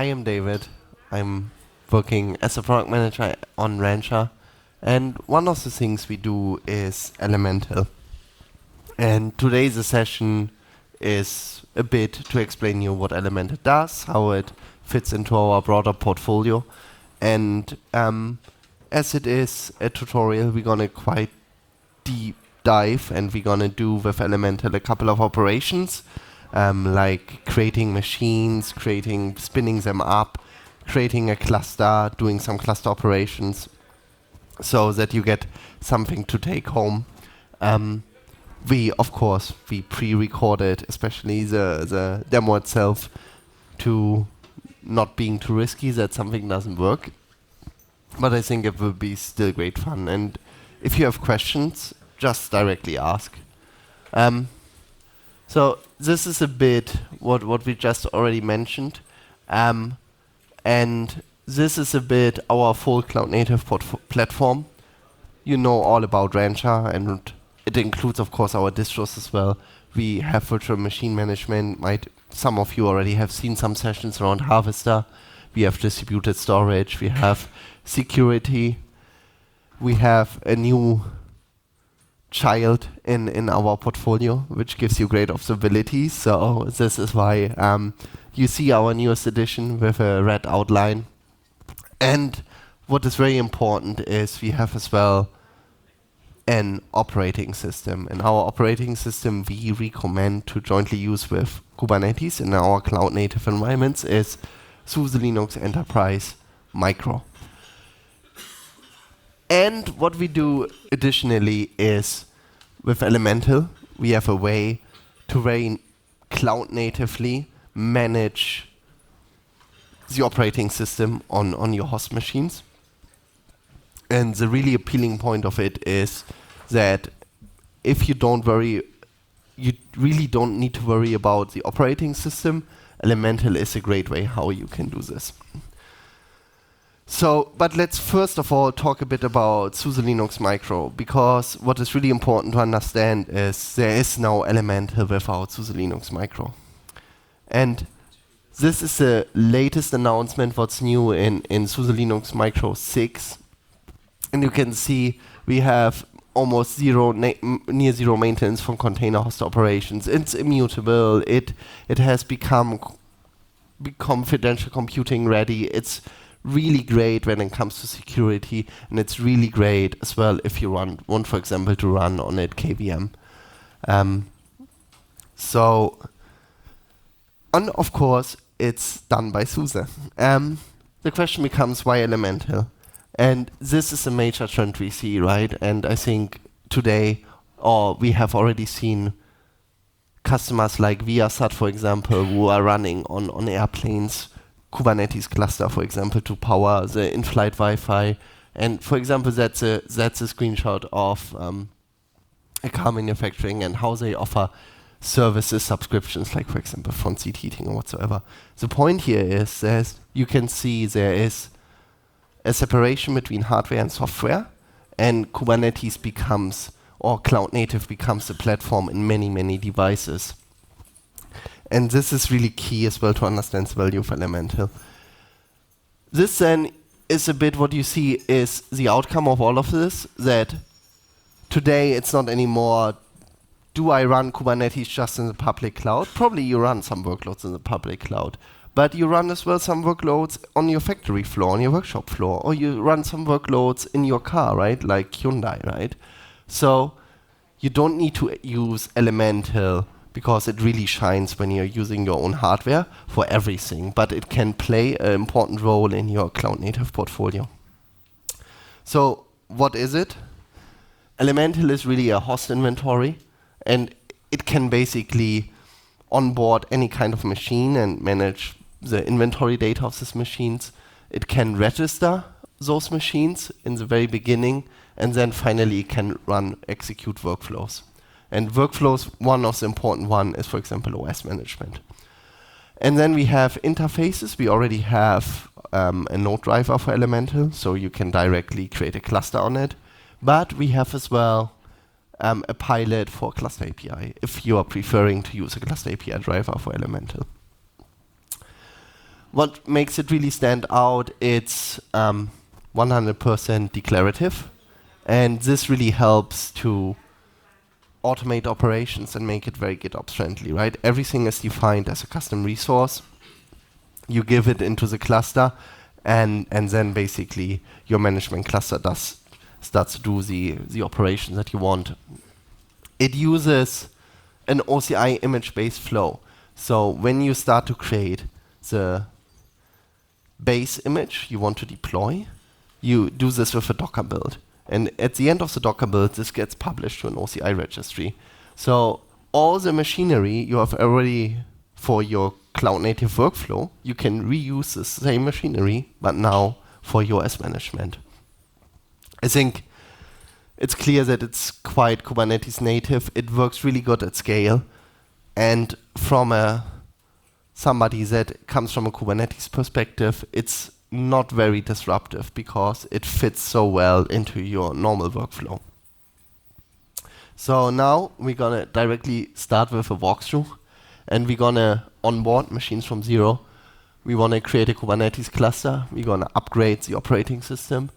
I am David. I'm working as a product manager on Rancher. And one of the things we do is Elemental. And today's session is a bit to explain you what Elemental does, how it fits into our broader portfolio. And as it is a tutorial, we're going to quite deep dive, and we're going to do with Elemental a couple of operations, like creating machines, spinning them up, creating a cluster, doing some cluster operations, so that you get something to take home. Of course, we pre-recorded, especially the demo itself, to not being too risky that something doesn't work. But I think it will be still great fun. And if you have questions, just directly ask. So this is a bit what we just already mentioned. And this is a bit our full cloud native platform. You know all about Rancher, and it includes, of course, our distros as well. We have virtual machine management. Some of you already have seen some sessions around Harvester. We have distributed storage. We have security. We have a new child in our portfolio, which gives you great observability. So this is why you see our newest edition with a red outline. And what is very important is we have as well an operating system. And our operating system we recommend to jointly use with Kubernetes in our cloud native environments is SUSE Linux Enterprise Micro. And what we do additionally is with Elemental, we have a way to very cloud natively manage the operating system on your host machines. And the really appealing point of it is that if you really don't need to worry about the operating system, Elemental is a great way how you can do this. So, but let's first of all talk a bit about SUSE Linux Micro, because what is really important to understand is there is no Elemental without SUSE Linux Micro. And this is the latest announcement, what's new in SUSE Linux Micro 6. And you can see we have almost near zero maintenance from container host operations. It's immutable. It has become confidential computing ready. It's really great when it comes to security, and it's really great as well if you want, for example, to run on it KVM. And of course, it's done by SUSE. The question becomes, why Elemental? And this is a major trend we see, right? And I think today, we have already seen customers like Viasat, for example, who are running on airplanes Kubernetes cluster, for example, to power the in-flight Wi-Fi. And for example, that's a screenshot of a car manufacturing and how they offer services, subscriptions, like for example, front seat heating or whatsoever. The point here is that you can see there is a separation between hardware and software, and Kubernetes becomes, or cloud native becomes, a platform in many, many devices. And this is really key as well to understand the value of Elemental. This then is a bit what you see is the outcome of all of this, that today it's not anymore, do I run Kubernetes just in the public cloud? Probably you run some workloads in the public cloud, but you run as well some workloads on your factory floor, on your workshop floor, or you run some workloads in your car, right? Like Hyundai, right? So you don't need to use Elemental because it really shines when you're using your own hardware for everything, but it can play an important role in your cloud native portfolio. So what is it? Elemental is really a host inventory, and it can basically onboard any kind of machine and manage the inventory data of these machines. It can register those machines in the very beginning, and then finally it can execute workflows. And workflows, one of the important one is, for example, OS management. And then we have interfaces. We already have a node driver for Elemental, so you can directly create a cluster on it. But we have as well a pilot for Cluster API, if you are preferring to use a Cluster API driver for Elemental. What makes it really stand out, it's 100% declarative. And this really helps to automate operations and make it very GitOps friendly, right? Everything is defined as a custom resource. You give it into the cluster, and then basically your management cluster starts to do the operation that you want. It uses an OCI image-based flow. So when you start to create the base image you want to deploy, you do this with a Docker build. And at the end of the Docker build, this gets published to an OCI registry. So all the machinery you have already for your cloud-native workflow, you can reuse the same machinery, but now for your OS management. I think it's clear that it's quite Kubernetes native. It works really good at scale. And from somebody that comes from a Kubernetes perspective, it's not very disruptive because it fits so well into your normal workflow. So now we're going to directly start with a walkthrough, and we're going to onboard machines from zero. We want to create a Kubernetes cluster. We're going to upgrade the operating system.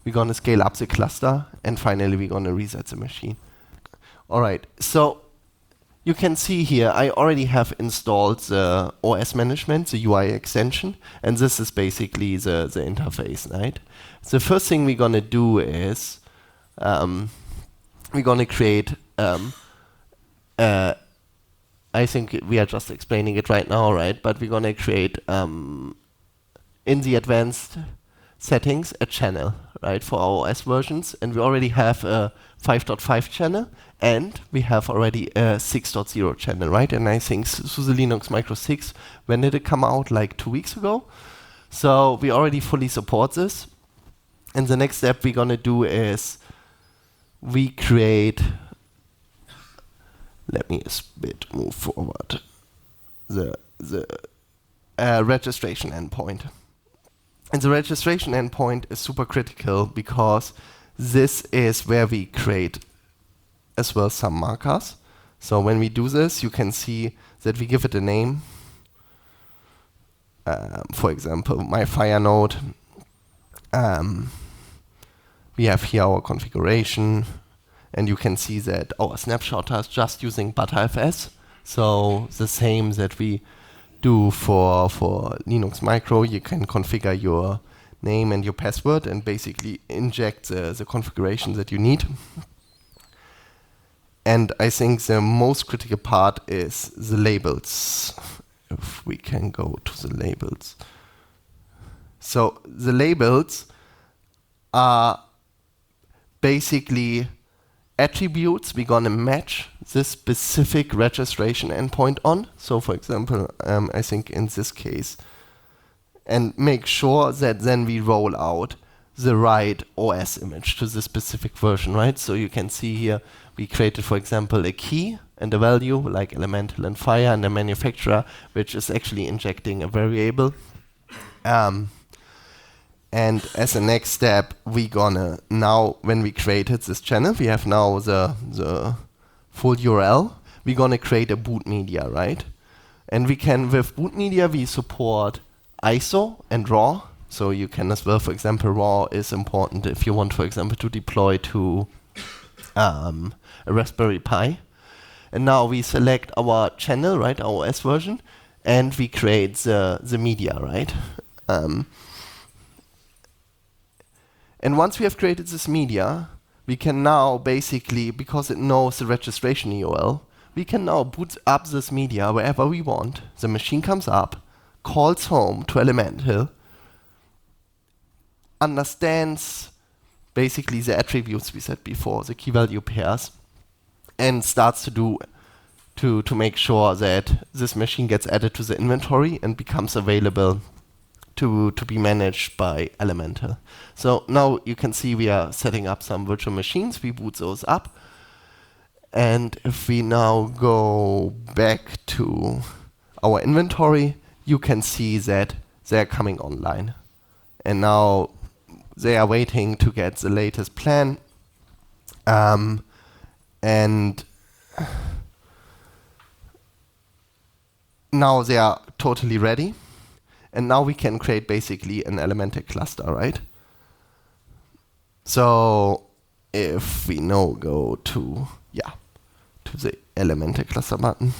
We're going to scale up the cluster, and finally we're going to reset the machine. All right, so you can see here I already have installed the OS management, the UI extension, and this is basically the interface, right? The first thing we're going to do is we're going to create, I think we are just explaining it right now, right? But we're going to create, in the advanced settings, a channel, right, for our OS versions. And we already have a 5.5 channel, and we have already a 6.0 channel, right? And I think SUSE Linux Micro 6, when did it come out? Like 2 weeks ago? So we already fully support this. And the next step we're going to do is we create, let me a bit move forward, the registration endpoint. And the registration endpoint is super critical because this is where we create as well some markers. So when we do this, you can see that we give it a name. For example, my Fire node. We have here our configuration, and you can see that our snapshot is just using Btrfs. So the same that we do for Linux Micro, you can configure your name and your password and basically inject the configuration that you need. And I think the most critical part is the labels. If we can go to the labels. So the labels are basically attributes we're going to match this specific registration endpoint on. So for example, I think in this case, and make sure that then we roll out the right OS image to the specific version, right? So you can see here, we created, for example, a key and a value like Elemental and Fire, and a manufacturer, which is actually injecting a variable. And as a next step, we gonna now, when we created this channel, we have now the full URL. We're gonna create a boot media, right? And we can, with boot media, we support ISO and RAW. So you can as well, for example, RAW is important if you want, for example, to deploy to a Raspberry Pi. And now we select our channel, right, our OS version, and we create the media, right? And once we have created this media, we can now basically, because it knows the registration URL, we can now boot up this media wherever we want. The machine comes up, calls home to Elemental, understands basically the attributes we said before, the key value pairs, and starts to do to make sure that this machine gets added to the inventory and becomes available to be managed by Elemental. So now you can see we are setting up some virtual machines. We boot those up. And if we now go back to our inventory, you can see that they're coming online. And now they are waiting to get the latest plan. And now they are totally ready. And now we can create basically an Elemental cluster, right? So if we now go to the Elemental cluster button,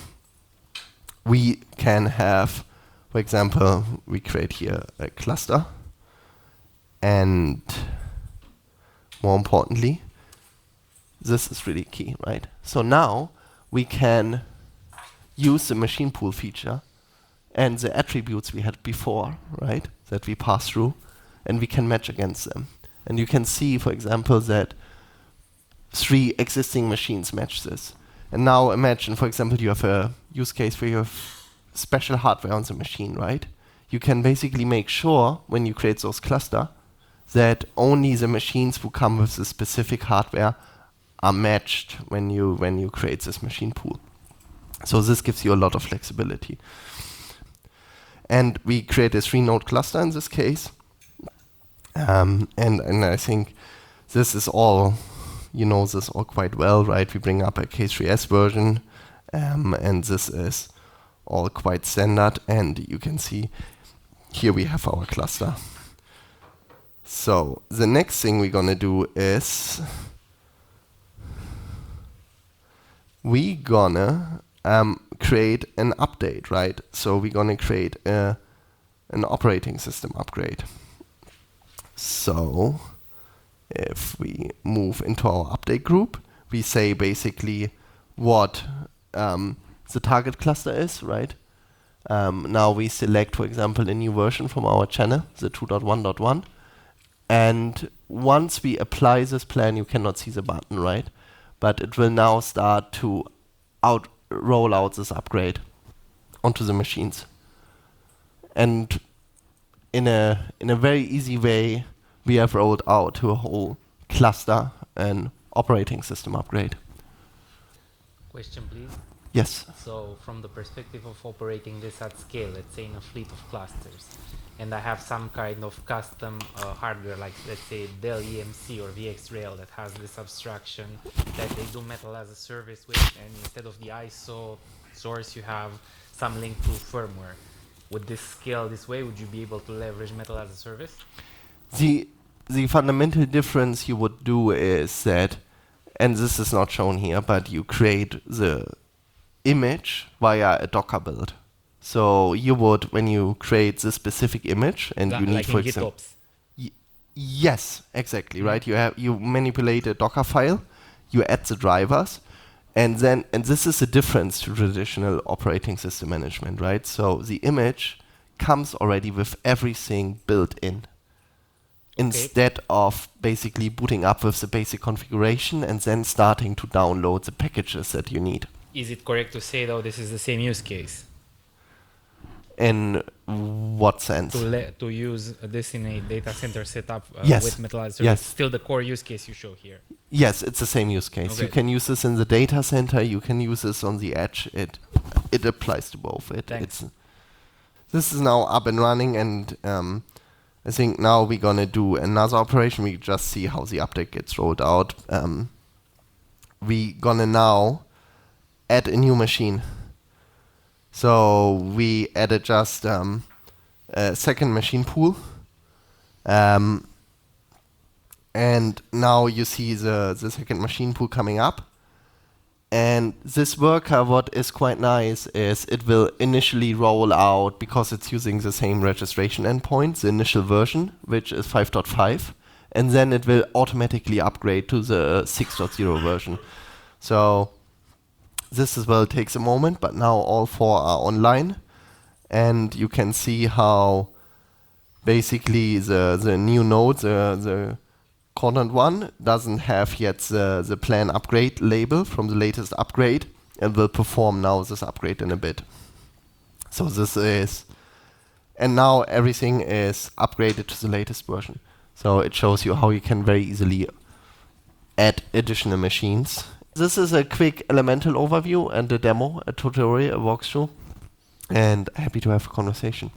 we can have, for example, we create here a cluster, and more importantly, this is really key, right? So now we can use the machine pool feature and the attributes we had before, right, that we pass through, and we can match against them. And you can see, for example, that 3 existing machines match this. And now imagine, for example, you have a use case where you have special hardware on the machine, right? You can basically make sure, when you create those cluster, that only the machines who come with the specific hardware are matched when you create this machine pool. So this gives you a lot of flexibility. And we create a 3-node cluster in this case. And I think this is all, you know this all quite well, right? We bring up a K3s version, and this is all quite standard. And you can see here we have our cluster. So the next thing we're going to do is we're going to create an update, right? So we're going to create an operating system upgrade. So if we move into our update group, we say basically what the target cluster is, right? Now we select, for example, a new version from our channel, the 2.1.1. And once we apply this plan, you cannot see the button, right? But it will now start to roll out this upgrade onto the machines. And in a very easy way, we have rolled out to a whole cluster an operating system upgrade. Question, please. Yes. So from the perspective of operating this at scale, let's say in a fleet of clusters, and I have some kind of custom hardware, like let's say Dell EMC or VxRail that has this abstraction that they do Metal as a Service with, and instead of the ISO source, you have some link to firmware. Would this scale this way? Would you be able to leverage Metal as a Service? The fundamental difference you would do is that, and this is not shown here, but you create the image via a Docker build. So you would, when you create this specific image, and you need, like for in example, GitOps. Yes, exactly, right? You manipulate a Docker file, you add the drivers, and this is the difference to traditional operating system management, right? So the image comes already with everything built in, instead of basically booting up with the basic configuration and then starting to download the packages that you need. Is it correct to say, though, this is the same use case? In what sense? To use this in a data center setup Yes. with Metal as a Service. Yes. Still the core use case you show here. Yes, it's the same use case. Okay. You can use this in the data center. You can use this on the edge. It applies to both. Thanks. This is now up and running, and I think now we're gonna do another operation. We just see how the update gets rolled out. We're gonna now add a new machine. So we added just a second machine pool. And now you see the second machine pool coming up. And this worker, what is quite nice is it will initially roll out, because it's using the same registration endpoint, the initial version, which is 5.5. And then it will automatically upgrade to the 6.0 version. So this as well takes a moment, but now all 4 are online. And you can see how basically the new node, the Quadrant 1, doesn't have yet the plan upgrade label from the latest upgrade, and will perform now this upgrade in a bit. So this is, and now everything is upgraded to the latest version. So it shows you how you can very easily add additional machines. This is a quick Elemental overview and a demo, a tutorial, a walkthrough, and happy to have a conversation.